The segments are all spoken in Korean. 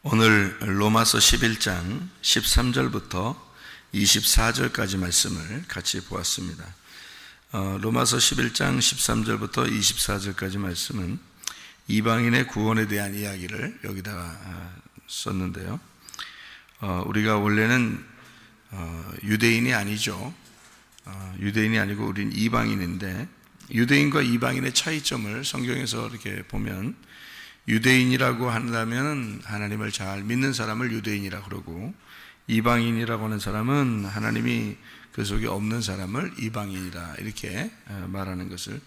오늘 로마서 11장 13절부터 24절까지 말씀을 같이 보았습니다. 로마서 11장 13절부터 24절까지 말씀은 이방인의 구원에 대한 이야기를 여기다가 썼는데요. 우리가 원래는 유대인이 아니죠. 유대인이 아니고 우린 이방인인데, 유대인과 이방인의 차이점을 성경에서 이렇게 보면, 유대인이라고 한다면 하나님을 잘 믿는 사람을 유대인이라고 그러고, 이방인이라고 하는 사람은 하나님이 그 속에 없는 사람을 이방인이라 이렇게 말하는 것을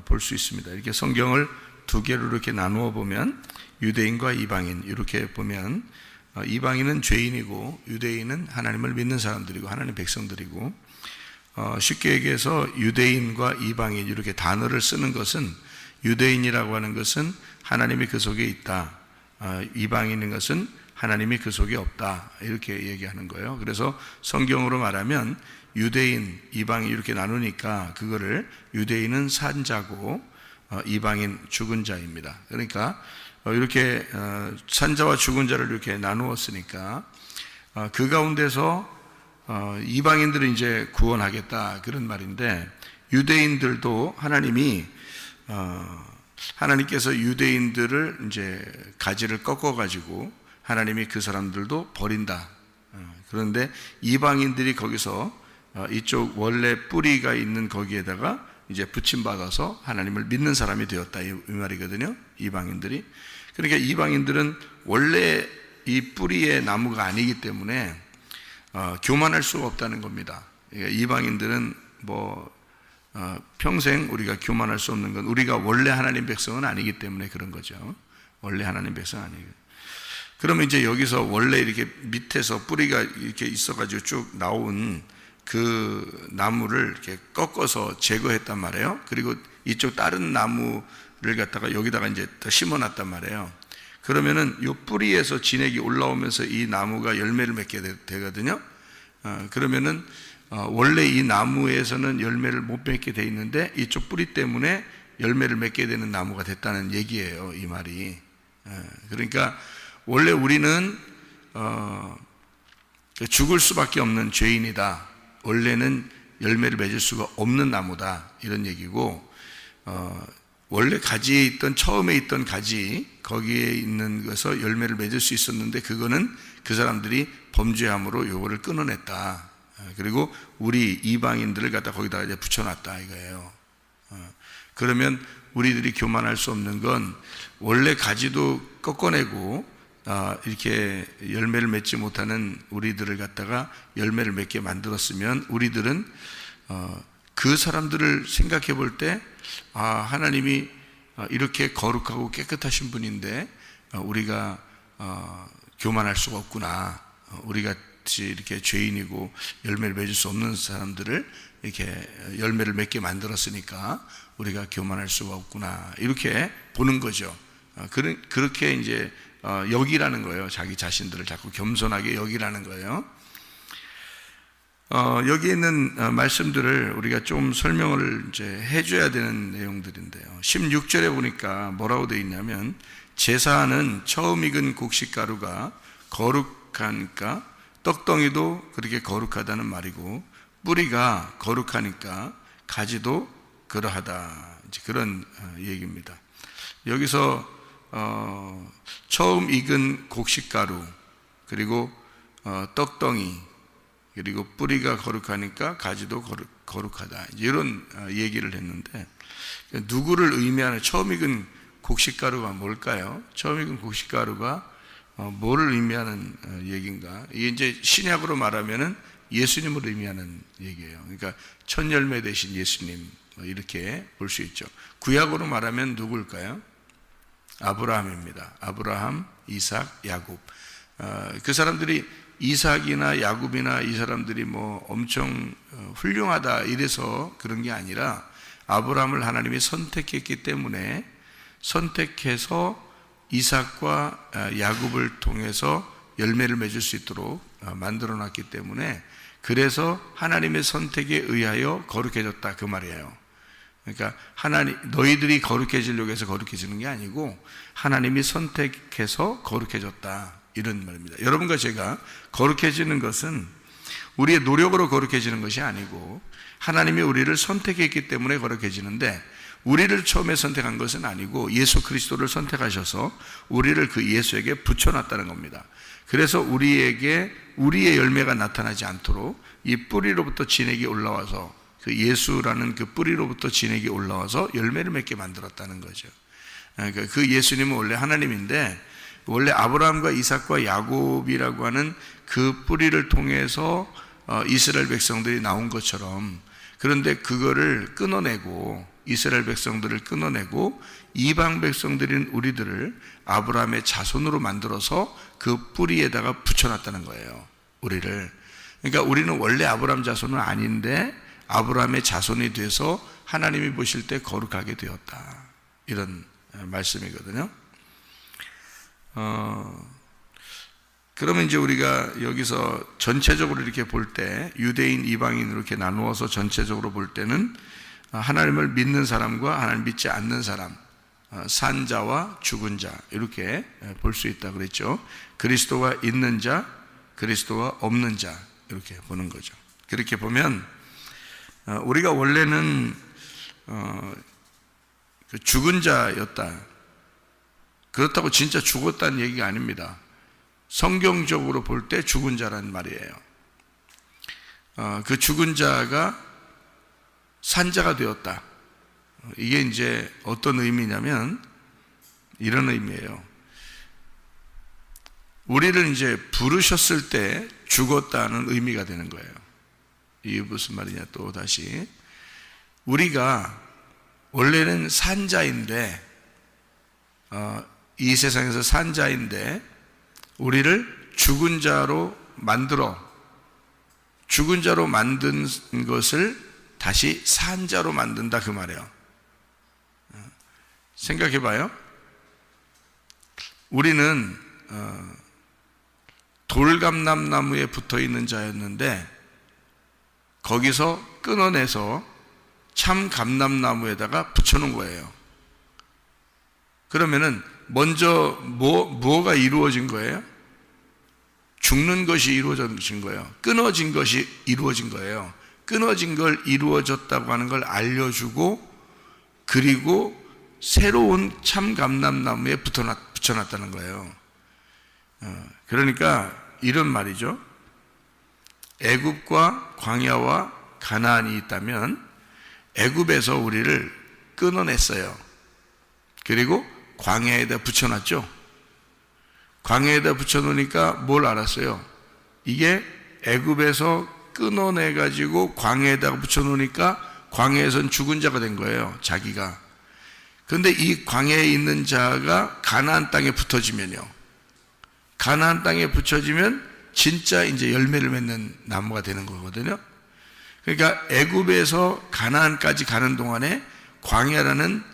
볼 수 있습니다. 이렇게 성경을 두 개로 이렇게 나누어 보면, 유대인과 이방인 이렇게 보면, 이방인은 죄인이고 유대인은 하나님을 믿는 사람들이고 하나님 백성들이고, 쉽게 얘기해서 유대인과 이방인 이렇게 단어를 쓰는 것은, 유대인이라고 하는 것은 하나님이 그 속에 있다, 이방인인 것은 하나님이 그 속에 없다, 이렇게 얘기하는 거예요. 그래서 성경으로 말하면 유대인, 이방인 이렇게 나누니까 그거를 유대인은 산 자고 이방인 죽은 자입니다. 그러니까 이렇게 산자와 죽은 자를 이렇게 나누었으니까 그 가운데서 이방인들은 이제 구원하겠다, 그런 말인데, 유대인들도 하나님께서 유대인들을 이제 가지를 꺾어가지고 하나님이 그 사람들도 버린다. 그런데 이방인들이 거기서 이쪽 원래 뿌리가 있는 거기에다가 이제 부침받아서 하나님을 믿는 사람이 되었다, 이 말이거든요. 이방인들이. 그러니까 이방인들은 원래 이 뿌리의 나무가 아니기 때문에 교만할 수가 없다는 겁니다. 그러니까 이방인들은 평생 우리가 교만할 수 없는 건, 우리가 원래 하나님 백성은 아니기 때문에 그런 거죠. 원래 하나님 백성 아니에요. 그러면 이제 여기서 원래 이렇게 밑에서 뿌리가 이렇게 있어가지고 쭉 나온 그 나무를 이렇게 꺾어서 제거했단 말이에요. 그리고 이쪽 다른 나무를 갖다가 여기다가 이제 더 심어놨단 말이에요. 그러면은 이 뿌리에서 진액이 올라오면서 이 나무가 열매를 맺게 되거든요. 그러면은 원래 이 나무에서는 열매를 못 맺게 돼 있는데 이쪽 뿌리 때문에 열매를 맺게 되는 나무가 됐다는 얘기예요, 이 말이. 그러니까 원래 우리는 죽을 수밖에 없는 죄인이다, 원래는 열매를 맺을 수가 없는 나무다, 이런 얘기고, 원래 가지에 있던, 처음에 있던 가지, 거기에 있는 것에서 열매를 맺을 수 있었는데, 그거는 그 사람들이 범죄함으로 요거를 끊어냈다. 그리고 우리 이방인들을 갖다 거기다가 이제 붙여놨다, 이거예요. 그러면 우리들이 교만할 수 없는 건, 원래 가지도 꺾어내고 이렇게 열매를 맺지 못하는 우리들을 갖다가 열매를 맺게 만들었으면, 우리들은 그 사람들을 생각해 볼 때, 하나님이 이렇게 거룩하고 깨끗하신 분인데 우리가 교만할 수가 없구나, 우리가 이렇게 죄인이고 열매를 맺을 수 없는 사람들을 이렇게 열매를 맺게 만들었으니까 우리가 교만할 수가 없구나, 이렇게 보는 거죠. 그렇게 이제 여기라는 거예요. 자기 자신들을 자꾸 겸손하게 여기라는 거예요. 여기 있는 말씀들을 우리가 좀 설명을 이제 해줘야 되는 내용들인데요. 16절에 보니까 뭐라고 되어 있냐면, 제사는 처음 익은 곡식가루가 거룩하니까 떡덩이도 그렇게 거룩하다는 말이고, 뿌리가 거룩하니까 가지도 그러하다, 이제 그런 얘기입니다. 여기서 처음 익은 곡식가루, 그리고 떡덩이, 그리고 뿌리가 거룩하니까 가지도 거룩하다, 이런 얘기를 했는데, 누구를 의미하는, 처음 익은 곡식가루가 뭘까요? 처음 익은 곡식가루가 뭐를 의미하는 얘기인가? 이게 이제 신약으로 말하면은 예수님을 의미하는 얘기예요. 그러니까 첫 열매 되신 예수님, 이렇게 볼 수 있죠. 구약으로 말하면 누구일까요? 아브라함입니다. 아브라함, 이삭, 야곱. 그 사람들이, 이삭이나 야곱이나 이 사람들이 엄청 훌륭하다 이래서 그런 게 아니라, 아브라함을 하나님이 선택했기 때문에, 선택해서 이삭과 야곱을 통해서 열매를 맺을 수 있도록 만들어 놨기 때문에, 그래서 하나님의 선택에 의하여 거룩해졌다, 그 말이에요. 그러니까 너희들이 거룩해지려고 해서 거룩해지는 게 아니고 하나님이 선택해서 거룩해졌다, 이런 말입니다. 여러분과 제가 거룩해지는 것은 우리의 노력으로 거룩해지는 것이 아니고 하나님이 우리를 선택했기 때문에 거룩해지는데, 우리를 처음에 선택한 것은 아니고 예수 그리스도를 선택하셔서 우리를 그 예수에게 붙여놨다는 겁니다. 그래서 우리에게 우리의 열매가 나타나지 않도록 이 뿌리로부터 진액이 올라와서, 그 예수라는 그 뿌리로부터 진액이 올라와서 열매를 맺게 만들었다는 거죠. 그러니까 그 예수님은 원래 하나님인데, 원래 아브라함과 이삭과 야곱이라고 하는 그 뿌리를 통해서 이스라엘 백성들이 나온 것처럼, 그런데 그거를 끊어내고, 이스라엘 백성들을 끊어내고 이방 백성들인 우리들을 아브라함의 자손으로 만들어서 그 뿌리에다가 붙여놨다는 거예요, 우리를. 그러니까 우리는 원래 아브라함 자손은 아닌데 아브라함의 자손이 돼서 하나님이 보실 때 거룩하게 되었다, 이런 말씀이거든요. 그러면 이제 우리가 여기서 전체적으로 이렇게 볼 때, 유대인, 이방인 이렇게 나누어서 전체적으로 볼 때는 하나님을 믿는 사람과 하나님 믿지 않는 사람, 산 자와 죽은 자, 이렇게 볼 수 있다 그랬죠. 그리스도가 있는 자, 그리스도가 없는 자, 이렇게 보는 거죠. 그렇게 보면 우리가 원래는 죽은 자였다. 그렇다고 진짜 죽었다는 얘기가 아닙니다. 성경적으로 볼 때 죽은 자라는 말이에요. 그 죽은 자가 산자가 되었다. 이게 이제 어떤 의미냐면 이런 의미예요. 우리를 이제 부르셨을 때 죽었다는 의미가 되는 거예요. 이게 무슨 말이냐, 또 다시. 우리가 원래는 산자인데, 이 세상에서 산자인데 우리를 죽은 자로 죽은 자로 만든 것을 다시 산자로 만든다, 그 말이에요. 생각해 봐요. 우리는 돌감람나무에 붙어 있는 자였는데 거기서 끊어내서 참 감람나무에다가 붙여놓은 거예요. 그러면은 먼저 뭐가 이루어진 거예요? 죽는 것이 이루어진 거예요. 끊어진 것이 이루어진 거예요. 끊어진 걸 이루어졌다고 하는 걸 알려주고, 그리고 새로운 참 감람나무에 붙여놨다는 거예요. 그러니까 이런 말이죠. 애굽과 광야와 가나안이 있다면 애굽에서 우리를 끊어냈어요. 그리고 광야에다 붙여놨죠. 광야에다 붙여놓으니까 뭘 알았어요? 이게 애굽에서 끊어내가지고 광야에다가 붙여놓으니까 광야에선 죽은 자가 된 거예요, 자기가. 그런데 이 광야에 있는 자가 가나안 땅에 붙어지면요, 가나안 땅에 붙여지면 진짜 이제 열매를 맺는 나무가 되는 거거든요. 그러니까 애굽에서 가나안까지 가는 동안에 광야라는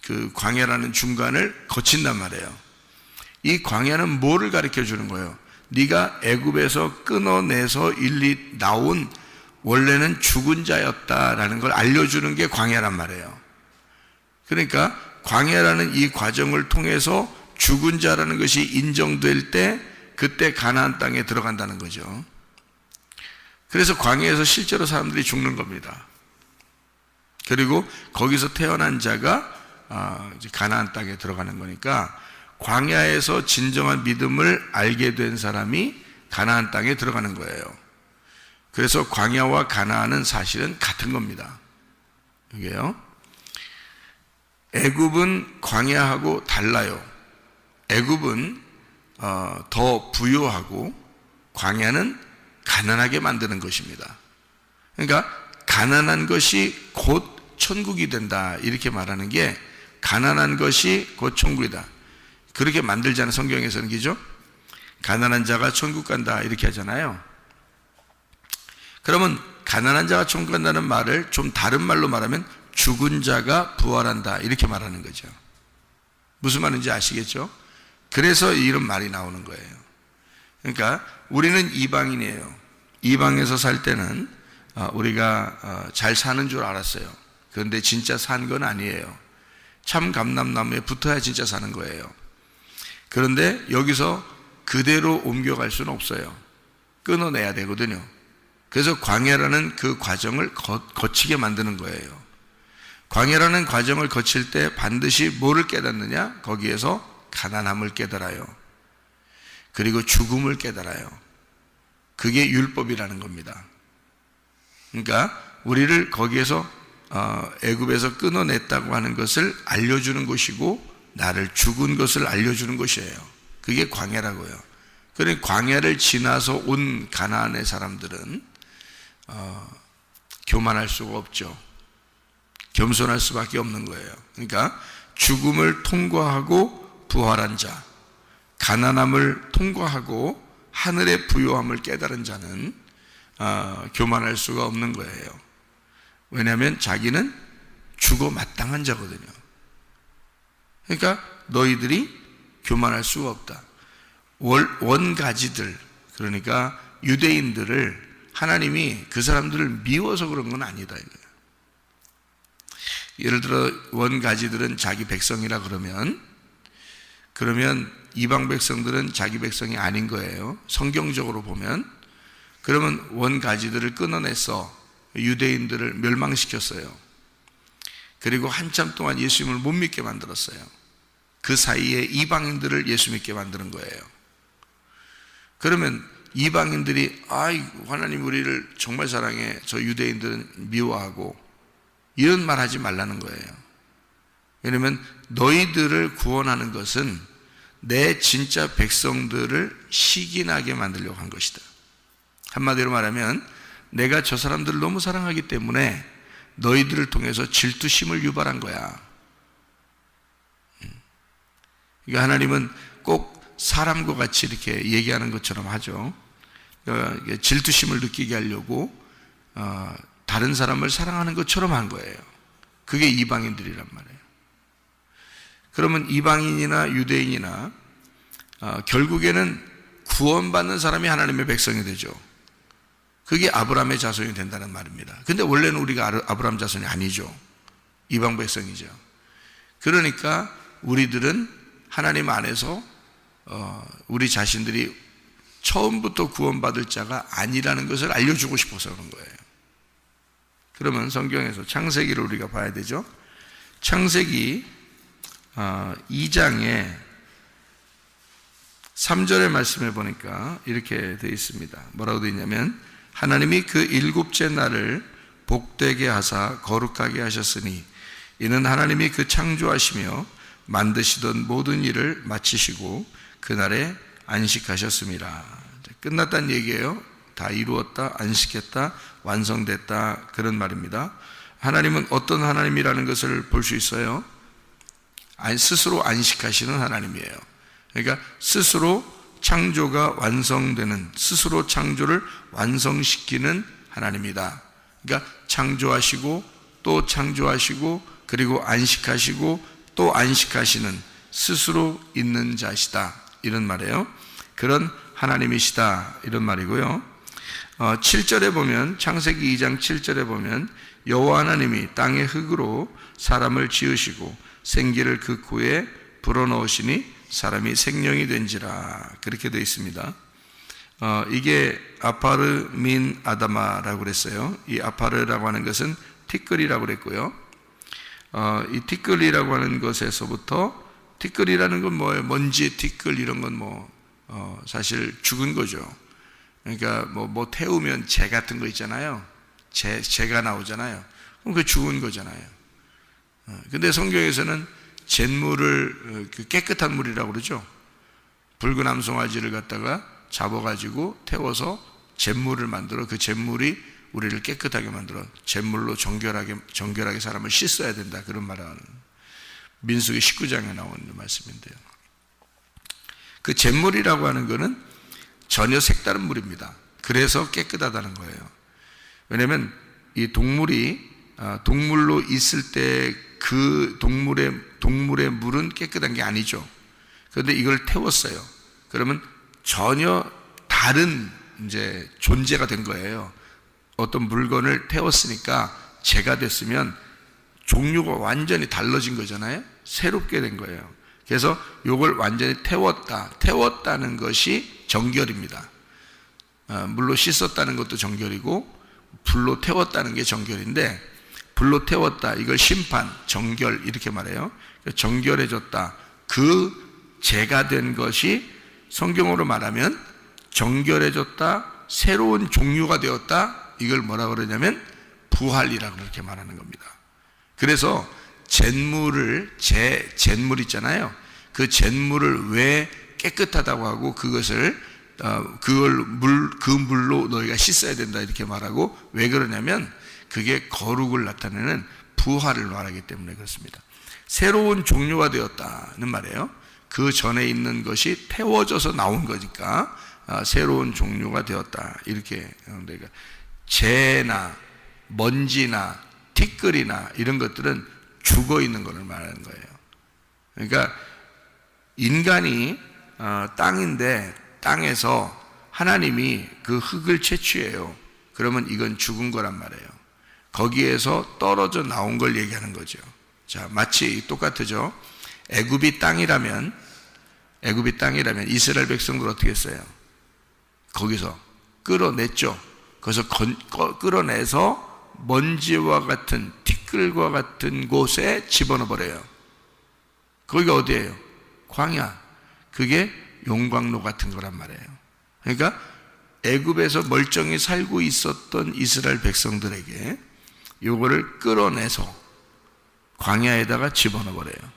그 광야라는 중간을 거친단 말이에요. 이 광야는 뭐를 가르쳐 주는 거예요? 네가 애굽에서 끊어내서 일리 나온 원래는 죽은 자였다라는 걸 알려주는 게 광야란 말이에요. 그러니까 광야라는 이 과정을 통해서 죽은 자라는 것이 인정될 때, 그때 가나안 땅에 들어간다는 거죠. 그래서 광야에서 실제로 사람들이 죽는 겁니다. 그리고 거기서 태어난 자가 이제 가나안 땅에 들어가는 거니까, 광야에서 진정한 믿음을 알게 된 사람이 가나안 땅에 들어가는 거예요. 그래서 광야와 가나안은 사실은 같은 겁니다. 이게요. 애굽은 광야하고 달라요. 애굽은 더 부유하고 광야는 가난하게 만드는 것입니다. 그러니까 가난한 것이 곧 천국이 된다, 이렇게 말하는 게, 가난한 것이 곧 천국이다, 그렇게 만들자는 성경에서는, 그죠? 가난한 자가 천국 간다, 이렇게 하잖아요. 그러면 가난한 자가 천국 간다는 말을 좀 다른 말로 말하면 죽은 자가 부활한다, 이렇게 말하는 거죠. 무슨 말인지 아시겠죠? 그래서 이런 말이 나오는 거예요. 그러니까 우리는 이방인이에요. 이방에서 살 때는 우리가 잘 사는 줄 알았어요. 그런데 진짜 산 건 아니에요. 참 감람나무에 붙어야 진짜 사는 거예요. 그런데 여기서 그대로 옮겨갈 수는 없어요. 끊어내야 되거든요. 그래서 광야라는 그 과정을 거치게 만드는 거예요. 광야라는 과정을 거칠 때 반드시 뭐를 깨닫느냐? 거기에서 가난함을 깨달아요. 그리고 죽음을 깨달아요. 그게 율법이라는 겁니다. 그러니까 우리를 거기에서 애굽에서 끊어냈다고 하는 것을 알려주는 것이고, 나를 죽은 것을 알려주는 것이에요. 그게 광야라고요. 그러니 광야를 지나서 온 가나안의 사람들은 교만할 수가 없죠. 겸손할 수밖에 없는 거예요. 그러니까 죽음을 통과하고 부활한 자, 가난함을 통과하고 하늘의 부요함을 깨달은 자는 교만할 수가 없는 거예요. 왜냐하면 자기는 죽어 마땅한 자거든요. 그러니까 너희들이 교만할 수가 없다. 원가지들, 그러니까 유대인들을 하나님이 그 사람들을 미워서 그런 건 아니다 이거예요. 예를 들어 원가지들은 자기 백성이라 그러면 이방 백성들은 자기 백성이 아닌 거예요. 성경적으로 보면. 그러면 원가지들을 끊어내서 유대인들을 멸망시켰어요. 그리고 한참 동안 예수님을 못 믿게 만들었어요. 그 사이에 이방인들을 예수 믿게 만드는 거예요. 그러면 이방인들이 하나님 우리를 정말 사랑해, 저 유대인들은 미워하고, 이런 말 하지 말라는 거예요. 왜냐하면 너희들을 구원하는 것은 내 진짜 백성들을 시기나게 만들려고 한 것이다. 한마디로 말하면 내가 저 사람들을 너무 사랑하기 때문에 너희들을 통해서 질투심을 유발한 거야. 그러니까 하나님은 꼭 사람과 같이 이렇게 얘기하는 것처럼 하죠. 그러니까 질투심을 느끼게 하려고 다른 사람을 사랑하는 것처럼 한 거예요. 그게 이방인들이란 말이에요. 그러면 이방인이나 유대인이나 결국에는 구원받는 사람이 하나님의 백성이 되죠. 그게 아브라함의 자손이 된다는 말입니다. 근데 원래는 우리가 아브라함 자손이 아니죠. 이방 백성이죠. 그러니까 우리들은 하나님 안에서 우리 자신들이 처음부터 구원받을 자가 아니라는 것을 알려주고 싶어서 그런 거예요. 그러면 성경에서 창세기를 우리가 봐야 되죠. 창세기 2장에 3절의 말씀을 보니까 이렇게 되어 있습니다. 뭐라고 되어 있냐면, 하나님이 그 일곱째 날을 복되게 하사 거룩하게 하셨으니 이는 하나님이 그 창조하시며 만드시던 모든 일을 마치시고 그날에 안식하셨습니다. 끝났다는 얘기예요. 다 이루었다, 안식했다, 완성됐다, 그런 말입니다. 하나님은 어떤 하나님이라는 것을 볼 수 있어요. 스스로 안식하시는 하나님이에요. 그러니까 스스로 창조가 완성되는, 스스로 창조를 완성시키는 하나님이다. 그러니까 창조하시고 또 창조하시고 그리고 안식하시고 또 안식하시는 스스로 있는 자시다, 이런 말이에요. 그런 하나님이시다, 이런 말이고요. 7절에 보면, 창세기 2장 7절에 보면, 여호와 하나님이 땅의 흙으로 사람을 지으시고 생기를 그 코에 불어넣으시니 사람이 생명이 된지라, 그렇게 되어 있습니다. 이게 아파르 민 아다마라고 그랬어요. 이 아파르라고 하는 것은 티끌이라고 그랬고요. 이 티끌이라고 하는 것에서부터, 티끌이라는 건 뭐예요? 먼지의 티끌, 이런 건 사실 죽은 거죠. 그러니까 뭐 태우면 재 같은 거 있잖아요. 재가 나오잖아요. 그럼 그게 죽은 거잖아요. 근데 성경에서는 잿물을, 깨끗한 물이라고 그러죠. 붉은 암송아지를 갖다가 잡아가지고 태워서 잿물을 만들어, 그 잿물이 우리를 깨끗하게 만들어 잿물로 정결하게 사람을 씻어야 된다, 그런 말을 하는 민수기 19장에 나오는 말씀인데요. 그 잿물이라고 하는 것은 전혀 색다른 물입니다. 그래서 깨끗하다는 거예요. 왜냐하면 이 동물로 있을 때 그 동물의 물은 깨끗한 게 아니죠. 그런데 이걸 태웠어요. 그러면 전혀 다른 이제 존재가 된 거예요. 어떤 물건을 태웠으니까 재가 됐으면 종류가 완전히 달라진 거잖아요. 새롭게 된 거예요. 그래서 요걸 완전히 태웠다는 것이 정결입니다. 물로 씻었다는 것도 정결이고 불로 태웠다는 게 정결인데, 불로 태웠다, 이걸 심판, 정결 이렇게 말해요. 정결해졌다, 그 죄가 된 것이 성경으로 말하면 정결해졌다, 새로운 종류가 되었다, 이걸 뭐라 그러냐면 부활이라고 그렇게 말하는 겁니다. 그래서 잿물 있잖아요. 그 잿물을 왜 깨끗하다고 하고 그것을 그 물로 너희가 씻어야 된다 이렇게 말하고, 왜 그러냐면 그게 거룩을 나타내는 부활을 말하기 때문에 그렇습니다. 새로운 종류가 되었다는 말이에요. 그 전에 있는 것이 태워져서 나온 거니까 새로운 종류가 되었다 이렇게. 그러니까 재나 먼지나 티끌이나 이런 것들은 죽어 있는 것을 말하는 거예요. 그러니까 인간이 땅인데 땅에서 하나님이 그 흙을 채취해요. 그러면 이건 죽은 거란 말이에요. 거기에서 떨어져 나온 걸 얘기하는 거죠. 자, 마치 똑같죠. 애굽이 땅이라면 이스라엘 백성들 어떻게 했어요? 거기서 끌어냈죠. 거기서 끌어내서 먼지와 같은 티끌과 같은 곳에 집어넣어 버려요. 거기가 어디예요? 광야. 그게 용광로 같은 거란 말이에요. 그러니까 애굽에서 멀쩡히 살고 있었던 이스라엘 백성들에게 요거를 끌어내서 광야에다가 집어넣어 버려요.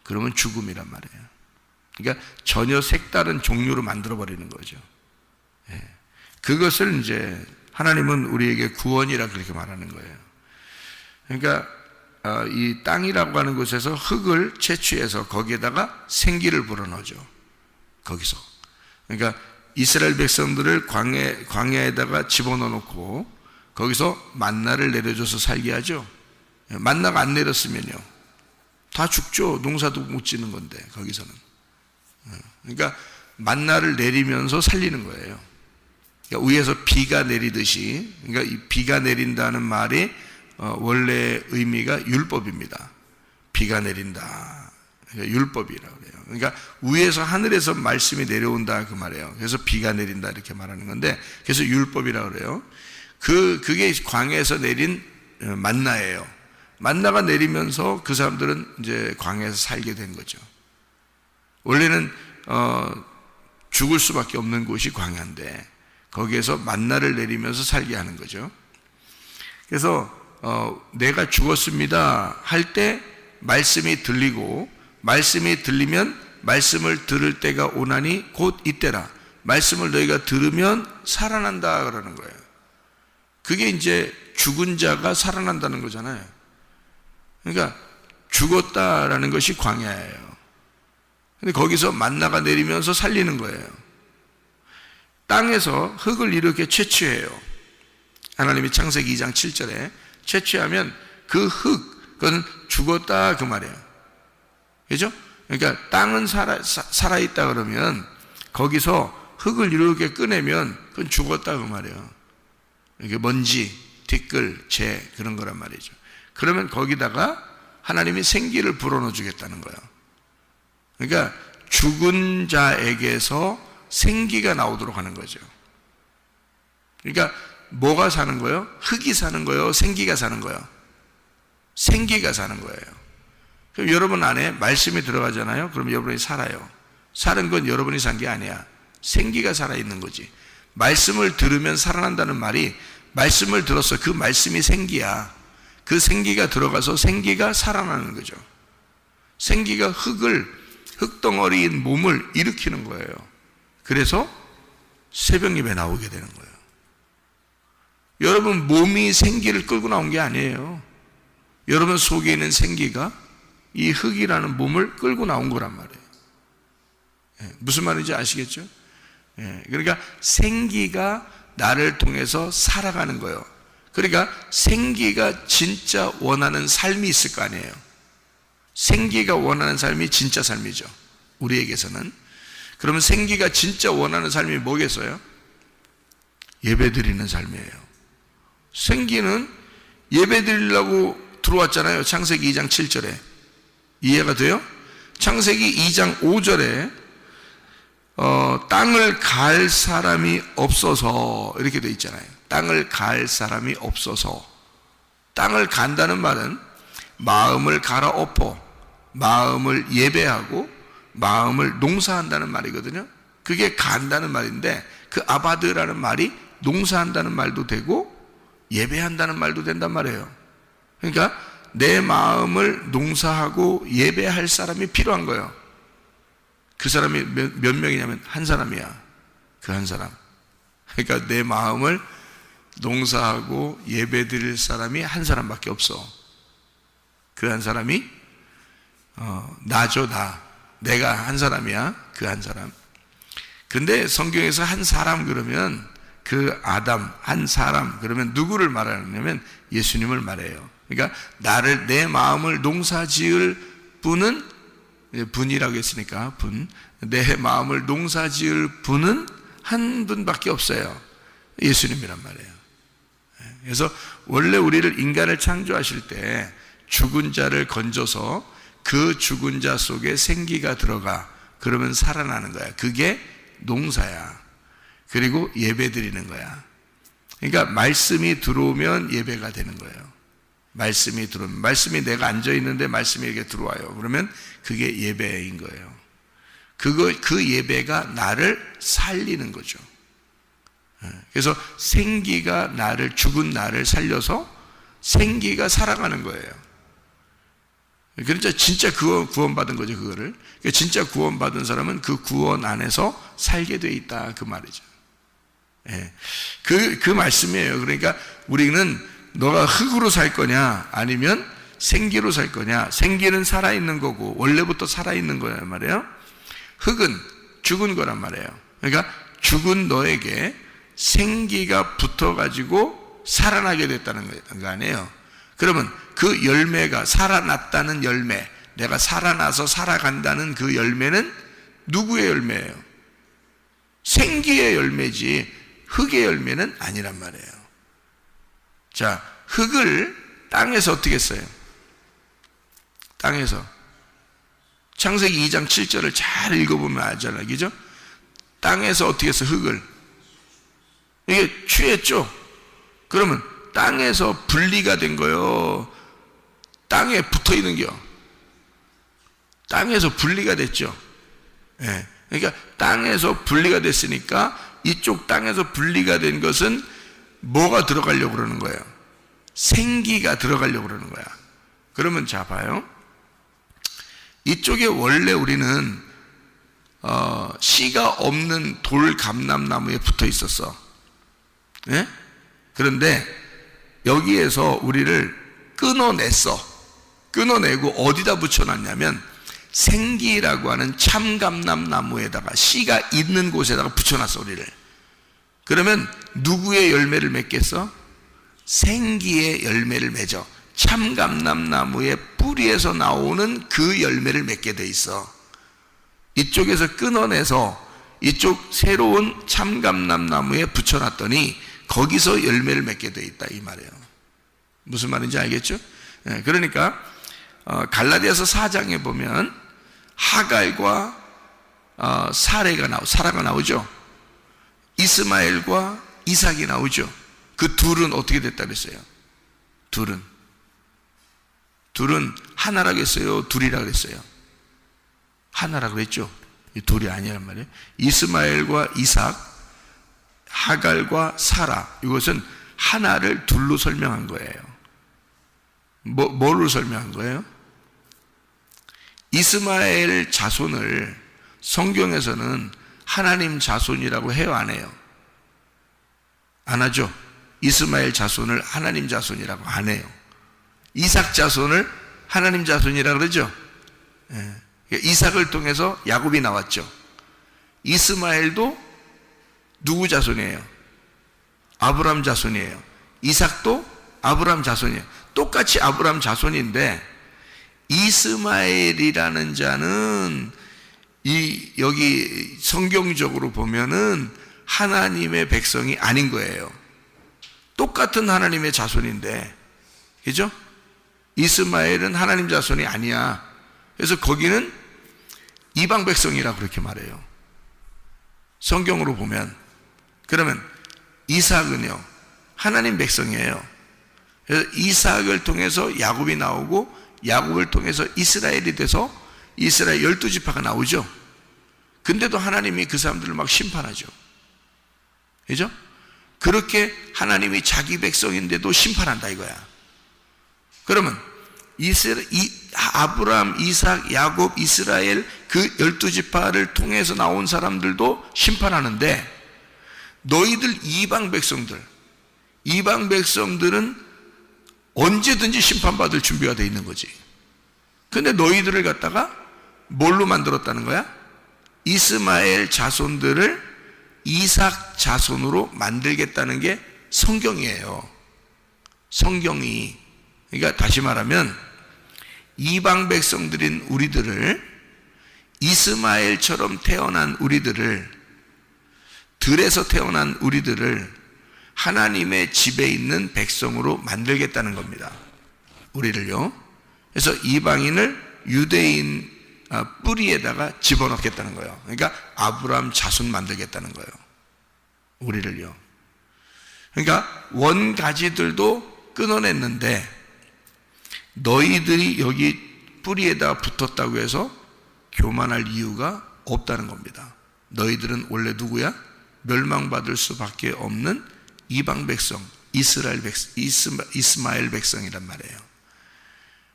그러면 죽음이란 말이에요. 그러니까 전혀 색다른 종류로 만들어 버리는 거죠. 그것을 이제 하나님은 우리에게 구원이라 그렇게 말하는 거예요. 그러니까 이 땅이라고 하는 곳에서 흙을 채취해서 거기에다가 생기를 불어넣죠. 거기서. 그러니까 이스라엘 백성들을 광야에다가 집어넣어 놓고 거기서 만나를 내려줘서 살게 하죠. 만나가 안 내렸으면요, 다 죽죠. 농사도 못 짓는 건데 거기서는. 그러니까 만나를 내리면서 살리는 거예요. 그러니까 위에서 비가 내리듯이. 그러니까 이 비가 내린다는 말이 원래 의미가 율법입니다. 비가 내린다, 그러니까 율법이라고 해요. 그러니까 위에서 하늘에서 말씀이 내려온다 그 말이에요. 그래서 비가 내린다 이렇게 말하는 건데, 그래서 율법이라고 그래요. 그게 광야에서 내린 만나예요. 만나가 내리면서 그 사람들은 이제 광야에서 살게 된 거죠. 원래는 죽을 수밖에 없는 곳이 광야인데 거기에서 만나를 내리면서 살게 하는 거죠. 그래서 내가 죽었습니다 할 때 말씀이 들리고, 말씀이 들리면 말씀을 들을 때가 오나니 곧 이때라. 말씀을 너희가 들으면 살아난다 그러는 거예요. 그게 이제 죽은 자가 살아난다는 거잖아요. 그러니까 죽었다라는 것이 광야예요. 근데 거기서 만나가 내리면서 살리는 거예요. 땅에서 흙을 이렇게 채취해요. 하나님이 창세기 2장 7절에 채취하면 그 흙, 그건 죽었다 그 말이에요. 그죠? 그러니까 땅은 살아있다 그러면 거기서 흙을 이렇게 꺼내면 그건 죽었다 그 말이에요. 이게 먼지, 티끌, 재 그런 거란 말이죠. 그러면 거기다가 하나님이 생기를 불어넣어 주겠다는 거예요. 그러니까 죽은 자에게서 생기가 나오도록 하는 거죠. 그러니까 뭐가 사는 거예요? 흙이 사는 거예요? 생기가 사는 거예요? 생기가 사는 거예요. 그럼 여러분 안에 말씀이 들어가잖아요. 그럼 여러분이 살아요. 사는 건 여러분이 산 게 아니야. 생기가 살아있는 거지. 말씀을 들으면 살아난다는 말이, 말씀을 들어서 그 말씀이 생기야. 그 생기가 들어가서 생기가 살아나는 거죠. 생기가 흙덩어리인 몸을 일으키는 거예요. 그래서 새벽 예배 나오게 되는 거예요. 여러분 몸이 생기를 끌고 나온 게 아니에요. 여러분 속에 있는 생기가 이 흙이라는 몸을 끌고 나온 거란 말이에요. 무슨 말인지 아시겠죠? 그러니까 생기가 나를 통해서 살아가는 거예요. 그러니까 생기가 진짜 원하는 삶이 있을 거 아니에요. 생기가 원하는 삶이 진짜 삶이죠. 우리에게서는. 그러면 생기가 진짜 원하는 삶이 뭐겠어요? 예배 드리는 삶이에요. 생기는 예배 드리려고 들어왔잖아요. 창세기 2장 7절에. 이해가 돼요? 창세기 2장 5절에 땅을 갈 사람이 없어서 이렇게 돼 있잖아요. 땅을 갈 사람이 없어서. 땅을 간다는 말은 마음을 갈아엎어 마음을 예배하고 마음을 농사한다는 말이거든요. 그게 간다는 말인데, 그 아바드라는 말이 농사한다는 말도 되고 예배한다는 말도 된단 말이에요. 그러니까 내 마음을 농사하고 예배할 사람이 필요한 거예요. 그 사람이 몇 명이냐면 한 사람이야. 그 한 사람. 그러니까 내 마음을 농사하고 예배 드릴 사람이 한 사람밖에 없어. 그 한 사람이 나죠. 내가 한 사람이야. 그 한 사람. 근데 성경에서 한 사람 그러면 그 아담, 한 사람 그러면 누구를 말하냐면 예수님을 말해요. 그러니까 나를, 내 마음을 농사 지을 분은, 분이라고 했으니까 분, 내 마음을 농사 지을 분은 한 분밖에 없어요. 예수님이란 말이에요. 그래서 원래 우리를, 인간을 창조하실 때 죽은 자를 건져서 그 죽은 자 속에 생기가 들어가, 그러면 살아나는 거야. 그게 농사야. 그리고 예배 드리는 거야. 그러니까 말씀이 들어오면 예배가 되는 거예요. 말씀이 들어오면, 말씀이, 내가 앉아 있는데 말씀이 이렇게 들어와요. 그러면 그게 예배인 거예요. 그 예배가 나를 살리는 거죠. 그래서 생기가 나를, 죽은 나를 살려서 생기가 살아가는 거예요. 그러니까 진짜 구원받은 거죠, 그거를. 그러니까 진짜 구원받은 사람은 그 구원 안에서 살게 돼 있다, 그 말이죠. 예. 그 말씀이에요. 그러니까 우리는 너가 흙으로 살 거냐, 아니면 생기로 살 거냐. 생기는 살아있는 거고, 원래부터 살아있는 거란 말이에요. 흙은 죽은 거란 말이에요. 그러니까 죽은 너에게 생기가 붙어가지고 살아나게 됐다는 거 아니에요. 그러면 그 열매가, 살아났다는 열매, 내가 살아나서 살아간다는 그 열매는 누구의 열매예요? 생기의 열매지 흙의 열매는 아니란 말이에요. 자, 흙을 땅에서 어떻게 했어요? 땅에서. 창세기 2장 7절을 잘 읽어보면 알잖아요. 그죠? 땅에서 어떻게 했어, 흙을? 이게 취했죠? 그러면 땅에서 분리가 된 거요. 땅에 붙어 있는 겨. 땅에서 분리가 됐죠. 예. 그러니까 땅에서 분리가 됐으니까 이쪽 땅에서 분리가 된 것은 뭐가 들어가려고 그러는 거예요? 생기가 들어가려고 그러는 거야. 그러면 자, 봐요. 이쪽에 원래 우리는 씨가 없는 돌 감람나무에 붙어 있었어. 예? 그런데 여기에서 우리를 끊어내고 어디다 붙여놨냐면 생기라고 하는 참감람나무에다가, 씨가 있는 곳에다가 붙여놨어, 우리를. 그러면 누구의 열매를 맺겠어? 생기의 열매를 맺어. 참감람나무의 뿌리에서 나오는 그 열매를 맺게 돼 있어. 이쪽에서 끊어내서 이쪽 새로운 참감람나무에 붙여놨더니 거기서 열매를 맺게 돼 있다, 이 말이에요. 무슨 말인지 알겠죠? 그러니까 갈라디아서 4장에 보면 하갈과 사라가 나오죠. 이스마엘과 이삭이 나오죠. 그 둘은 어떻게 됐다 그랬어요? 둘은 하나라고 했어요? 둘이라고 그랬어요? 하나라고 그랬죠. 둘이 아니란 말이에요. 이스마엘과 이삭, 하갈과 사라, 이것은 하나를 둘로 설명한 거예요. 뭐로 설명한 거예요? 이스마엘 자손을 성경에서는 하나님 자손이라고 해요, 안 해요? 안 하죠? 이스마엘 자손을 하나님 자손이라고 안 해요. 이삭 자손을 하나님 자손이라고 그러죠? 예. 이삭을 통해서 야곱이 나왔죠. 이스마엘도 누구 자손이에요? 아브라함 자손이에요. 이삭도 아브라함 자손이에요. 똑같이 아브라함 자손인데, 이스마엘이라는 자는 여기 성경적으로 보면은 하나님의 백성이 아닌 거예요. 똑같은 하나님의 자손인데, 그죠? 이스마엘은 하나님 자손이 아니야. 그래서 거기는 이방 백성이라고 그렇게 말해요. 성경으로 보면. 그러면 이삭은요, 하나님 백성이에요. 그래서 이삭을 통해서 야곱이 나오고, 야곱을 통해서 이스라엘이 돼서 이스라엘 12지파가 나오죠. 근데도 하나님이 그 사람들을 막 심판하죠. 그죠? 그렇게 하나님이 자기 백성인데도 심판한다 이거야. 그러면 아브라함, 이삭, 야곱, 이스라엘 그 12지파를 통해서 나온 사람들도 심판하는데, 너희들 이방 백성들은 언제든지 심판받을 준비가 되어 있는 거지. 근데 너희들을 갖다가 뭘로 만들었다는 거야? 이스마엘 자손들을 이삭 자손으로 만들겠다는 게 성경이에요. 성경이. 그러니까 다시 말하면 이방 백성들인 우리들을, 이스마엘처럼 태어난 우리들을, 들에서 태어난 우리들을 하나님의 집에 있는 백성으로 만들겠다는 겁니다. 우리를요. 그래서 이방인을 유대인 뿌리에다가 집어넣겠다는 거예요. 그러니까 아브라함 자손 만들겠다는 거예요. 우리를요. 그러니까 원가지들도 끊어냈는데, 너희들이 여기 뿌리에다 붙었다고 해서 교만할 이유가 없다는 겁니다. 너희들은 원래 누구야? 멸망받을 수밖에 없는 이방 백성, 이스마엘 백성이란 말이에요.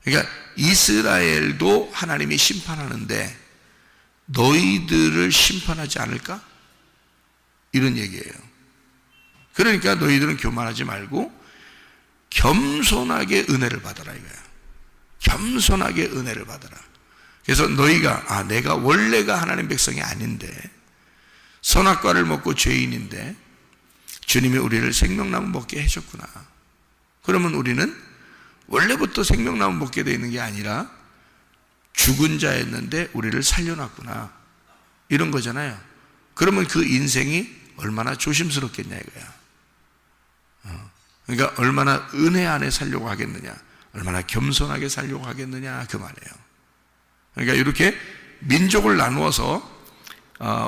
그러니까 이스라엘도 하나님이 심판하는데 너희들을 심판하지 않을까? 이런 얘기예요. 그러니까 너희들은 교만하지 말고 겸손하게 은혜를 받아라 이거야. 겸손하게 은혜를 받아라. 그래서 너희가 내가 원래가 하나님 백성이 아닌데, 선악과를 먹고 죄인인데 주님이 우리를 생명나무 먹게 해줬구나. 그러면 우리는 원래부터 생명나무 먹게 되어 있는 게 아니라 죽은 자였는데 우리를 살려놨구나, 이런 거잖아요. 그러면 그 인생이 얼마나 조심스럽겠냐 이거야. 그러니까 얼마나 은혜 안에 살려고 하겠느냐, 얼마나 겸손하게 살려고 하겠느냐 그 말이에요. 그러니까 이렇게 민족을 나누어서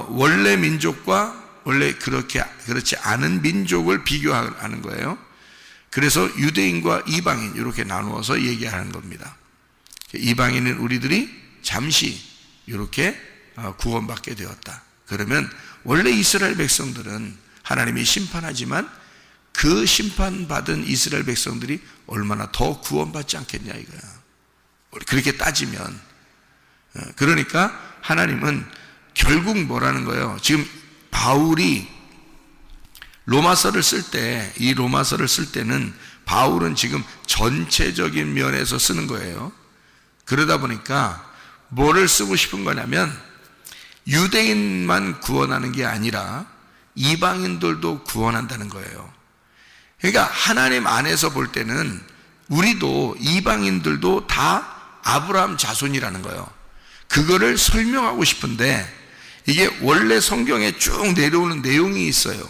원래 민족과 원래 그렇지 않은 민족을 비교하는 거예요. 그래서 유대인과 이방인 이렇게 나누어서 얘기하는 겁니다. 이방인은 우리들이 잠시 이렇게 구원받게 되었다. 그러면 원래 이스라엘 백성들은 하나님이 심판하지만 그 심판받은 이스라엘 백성들이 얼마나 더 구원받지 않겠냐 이거야. 그렇게 따지면. 그러니까 하나님은 결국 뭐라는 거예요? 지금 바울이 로마서를 쓸 때, 이 로마서를 쓸 때는 바울은 지금 전체적인 면에서 쓰는 거예요. 그러다 보니까 뭐를 쓰고 싶은 거냐면, 유대인만 구원하는 게 아니라 이방인들도 구원한다는 거예요. 그러니까 하나님 안에서 볼 때는 우리도, 이방인들도 다 아브라함 자손이라는 거예요. 그거를 설명하고 싶은데 이게 원래 성경에 쭉 내려오는 내용이 있어요.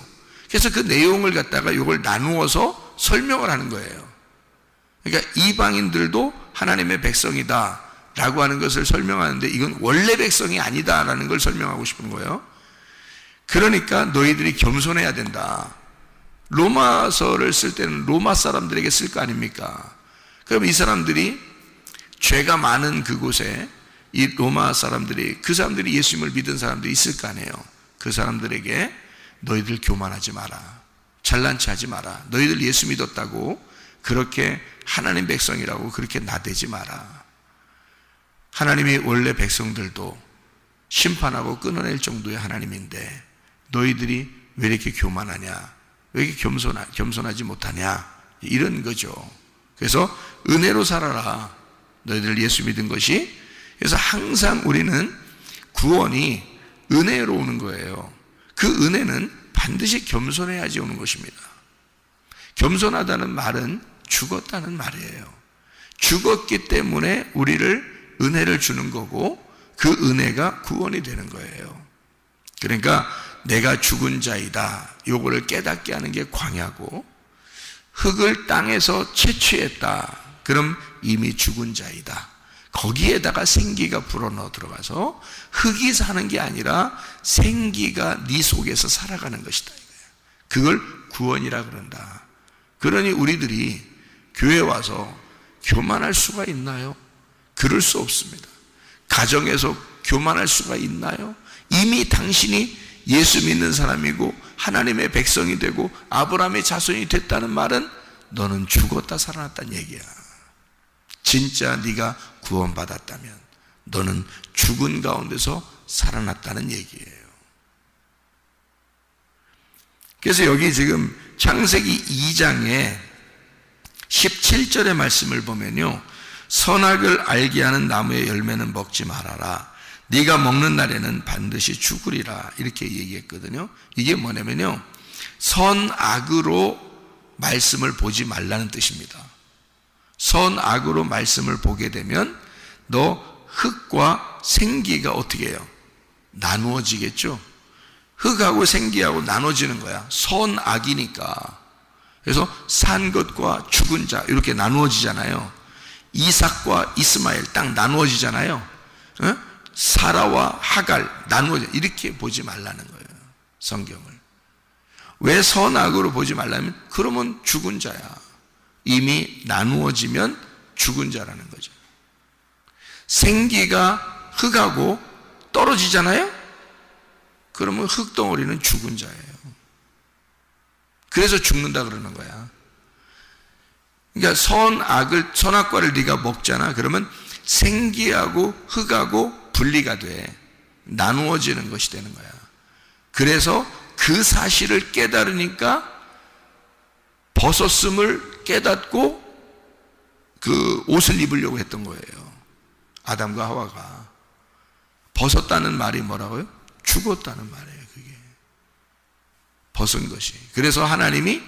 그래서 그 내용을 갖다가 이걸 나누어서 설명을 하는 거예요. 그러니까 이방인들도 하나님의 백성이다 라고 하는 것을 설명하는데, 이건 원래 백성이 아니다 라는 걸 설명하고 싶은 거예요. 그러니까 너희들이 겸손해야 된다. 로마서를 쓸 때는 로마 사람들에게 쓸 거 아닙니까? 그럼 이 사람들이 죄가 많은 그곳에 이 로마 사람들이, 그 사람들이 예수님을 믿은 사람들이 있을 거 아니에요. 그 사람들에게 너희들 교만하지 마라, 잘난 체 하지 마라, 너희들 예수 믿었다고 그렇게 하나님 백성이라고 그렇게 나대지 마라. 하나님이 원래 백성들도 심판하고 끊어낼 정도의 하나님인데 너희들이 왜 이렇게 교만하냐, 왜 이렇게 겸손하지 못하냐, 이런 거죠. 그래서 은혜로 살아라, 너희들 예수 믿은 것이. 그래서 항상 우리는 구원이 은혜로 오는 거예요. 그 은혜는 반드시 겸손해야지 오는 것입니다. 겸손하다는 말은 죽었다는 말이에요. 죽었기 때문에 우리를 은혜를 주는 거고, 그 은혜가 구원이 되는 거예요. 그러니까 내가 죽은 자이다, 요거를 깨닫게 하는 게 광야고, 흙을 땅에서 채취했다, 그럼 이미 죽은 자이다. 거기에다가 생기가 불어넣어 들어가서 흙이 사는 게 아니라 생기가 네 속에서 살아가는 것이다 이거야. 그걸 구원이라 그런다. 그러니 우리들이 교회 와서 교만할 수가 있나요? 그럴 수 없습니다. 가정에서 교만할 수가 있나요? 이미 당신이 예수 믿는 사람이고 하나님의 백성이 되고 아브라함의 자손이 됐다는 말은 너는 죽었다 살아났다는 얘기야. 진짜 네가 구원받았다면 너는 죽은 가운데서 살아났다는 얘기예요. 그래서 여기 지금 창세기 2장에 17절의 말씀을 보면요, 선악을 알게 하는 나무의 열매는 먹지 말아라. 네가 먹는 날에는 반드시 죽으리라. 이렇게 얘기했거든요. 이게 뭐냐면요, 선악으로 말씀을 보지 말라는 뜻입니다. 선악으로 말씀을 보게 되면 너 흙과 생기가 어떻게 해요? 나누어지겠죠. 흙하고 생기하고 나눠지는 거야. 선악이니까. 그래서 산 것과 죽은 자 이렇게 나누어지잖아요. 이삭과 이스마엘 딱 나누어지잖아요. 사라와 하갈 나누어져. 이렇게 보지 말라는 거예요, 성경을. 왜 선악으로 보지 말라면, 그러면 죽은 자야. 이미 나누어지면 죽은 자라는 거죠. 생기가 흙하고 떨어지잖아요. 그러면 흙덩어리는 죽은 자예요. 그래서 죽는다 그러는 거야. 그러니까 선악과를 네가 먹잖아. 그러면 생기하고 흙하고 분리가 돼. 나누어지는 것이 되는 거야. 그래서 그 사실을 깨달으니까 벗었음을 깨닫고 그 옷을 입으려고 했던 거예요. 아담과 하와가. 벗었다는 말이 뭐라고요? 죽었다는 말이에요. 그게 벗은 것이. 그래서 하나님이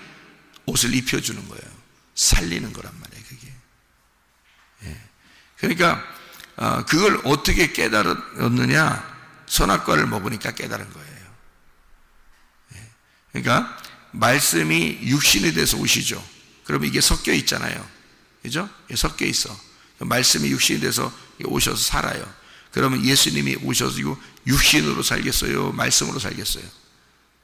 옷을 입혀주는 거예요. 살리는 거란 말이에요. 그게. 예. 그러니까 그걸 어떻게 깨달았느냐? 선악과를 먹으니까 깨달은 거예요. 예. 그러니까 말씀이 육신이 돼서 오시죠. 그러면 이게 섞여 있잖아요. 그죠? 섞여 있어. 말씀이 육신이 돼서 오셔서 살아요. 그러면 예수님이 오셔서 육신으로 살겠어요? 말씀으로 살겠어요?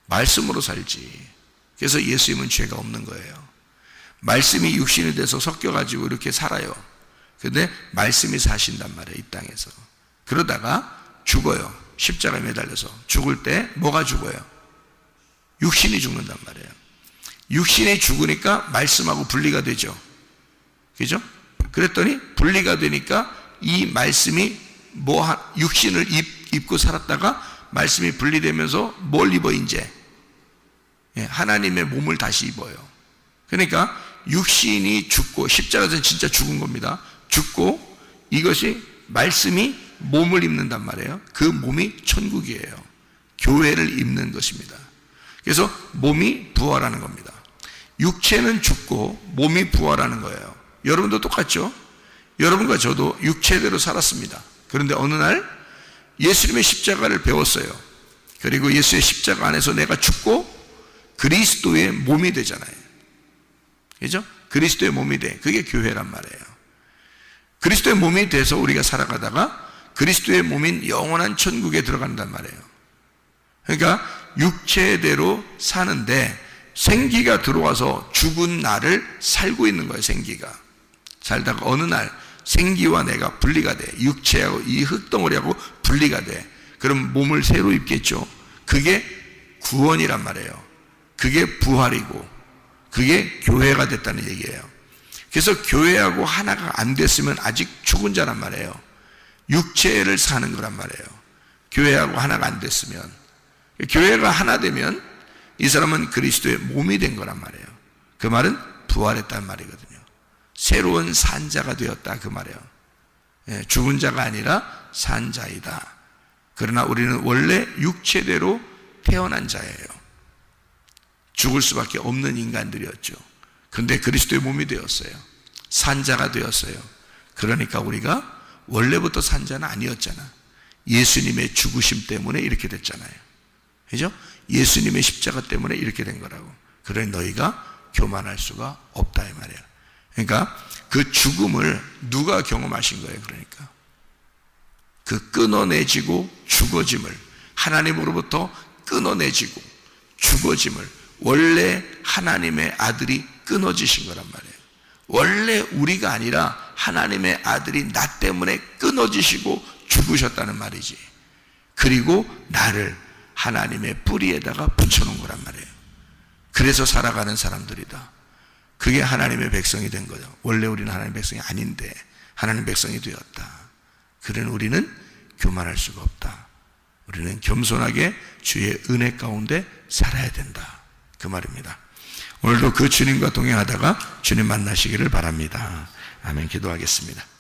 말씀으로 살지. 그래서 예수님은 죄가 없는 거예요. 말씀이 육신이 돼서 섞여가지고 이렇게 살아요. 근데 말씀이 사신단 말이에요, 이 땅에서. 그러다가 죽어요. 십자가에 매달려서. 죽을 때 뭐가 죽어요? 육신이 죽는단 말이에요. 육신이 죽으니까 말씀하고 분리가 되죠. 그죠? 그랬더니 분리가 되니까 이 말씀이 육신을 입고 살았다가 말씀이 분리되면서 뭘 입어 이제? 하나님의 몸을 다시 입어요. 그러니까 육신이 죽고, 십자가에서는 진짜 죽은 겁니다. 죽고 이것이 말씀이 몸을 입는단 말이에요. 그 몸이 천국이에요. 교회를 입는 것입니다. 그래서 몸이 부활하는 겁니다. 육체는 죽고 몸이 부활하는 거예요. 여러분도 똑같죠? 여러분과 저도 육체대로 살았습니다. 그런데 어느 날 예수님의 십자가를 배웠어요. 그리고 예수의 십자가 안에서 내가 죽고 그리스도의 몸이 되잖아요. 그죠? 그리스도의 몸이 돼. 그게 교회란 말이에요. 그리스도의 몸이 돼서 우리가 살아가다가 그리스도의 몸인 영원한 천국에 들어간단 말이에요. 그러니까 육체대로 사는데 생기가 들어와서 죽은 나를 살고 있는 거예요. 생기가 살다가 어느 날 생기와 내가 분리가 돼. 육체하고 이 흙덩어리하고 분리가 돼. 그럼 몸을 새로 입겠죠. 그게 구원이란 말이에요. 그게 부활이고 그게 교회가 됐다는 얘기예요. 그래서 교회하고 하나가 안 됐으면 아직 죽은 자란 말이에요. 육체를 사는 거란 말이에요. 교회하고 하나가 안 됐으면. 교회가 하나 되면 이 사람은 그리스도의 몸이 된 거란 말이에요. 그 말은 부활했다는 말이거든요. 새로운 산자가 되었다 그 말이에요. 죽은 자가 아니라 산자이다. 그러나 우리는 원래 육체대로 태어난 자예요. 죽을 수밖에 없는 인간들이었죠. 그런데 그리스도의 몸이 되었어요. 산자가 되었어요. 그러니까 우리가 원래부터 산자는 아니었잖아. 예수님의 죽으심 때문에 이렇게 됐잖아요. 그죠? 예수님의 십자가 때문에 이렇게 된 거라고. 그러니 너희가 교만할 수가 없다 이 말이에요. 그러니까 그 죽음을 누가 경험하신 거예요? 그러니까 그 끊어내지고 죽어짐을, 하나님으로부터 끊어내지고 죽어짐을, 원래 하나님의 아들이 끊어지신 거란 말이에요. 원래 우리가 아니라 하나님의 아들이 나 때문에 끊어지시고 죽으셨다는 말이지. 그리고 나를 하나님의 뿌리에다가 붙여놓은 거란 말이에요. 그래서 살아가는 사람들이다. 그게 하나님의 백성이 된 거죠. 원래 우리는 하나님의 백성이 아닌데 하나님의 백성이 되었다. 그런 우리는 교만할 수가 없다. 우리는 겸손하게 주의 은혜 가운데 살아야 된다. 그 말입니다. 오늘도 그 주님과 동행하다가 주님 만나시기를 바랍니다. 아멘. 기도하겠습니다.